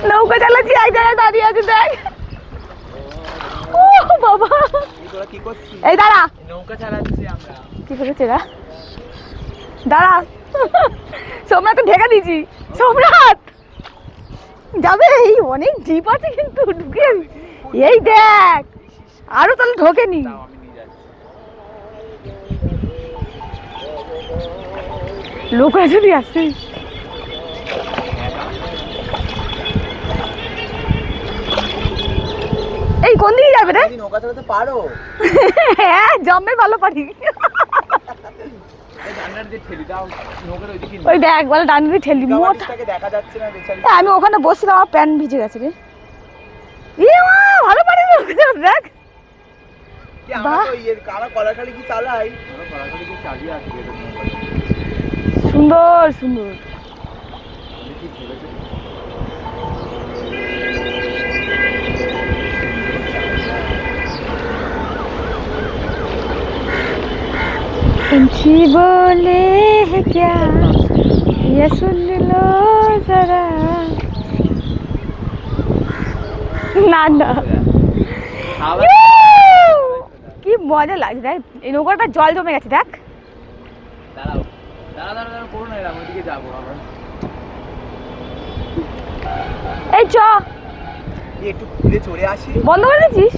নৌকা চালাচ্ছি, এক জায়গায় দাঁড়িয়ে আছে দেখ। ও বাবা, কি করছিস? এই দাঁড়া, নৌকা চালাচ্ছি আমরা। কি করেছে এরা? দাঁড়া, সোমনাথ ঢেকে দিয়েছি। সোমনাথ যাবে, এই অনেক জিপ আছে কিন্তু ঢুকে। এই দেখ, আরো তাহলে ঢোকেনি। লোকরা যদি আসে, এই কোন দিকে যাবে রে? নৌকা চালাতে পারো? হ্যাঁ, জম্মে ভালো পারি। ওই দেখ, বলে ডান দিকে ঠেলি। দেখা যাচ্ছে না বেচারি। আমি ওখানে বসছিলাম, আমার প্যান্ট ভিজে গেছে রে। ভালো পারি দেখ। সুন্দর সুন্দর। पंछी बोले है क्या ये सुन लो जरा। না না, কি মজা লাগছে দেখ, এই নৌকাটা জল জমে গেছে দেখ। দাঁড়াও দাঁড়াও করো না, এরকম ওইদিকে যাবো আমরা। এই চ, একটু ঘুরে চলে আসি। বন্ধ করে দিয়েছিস?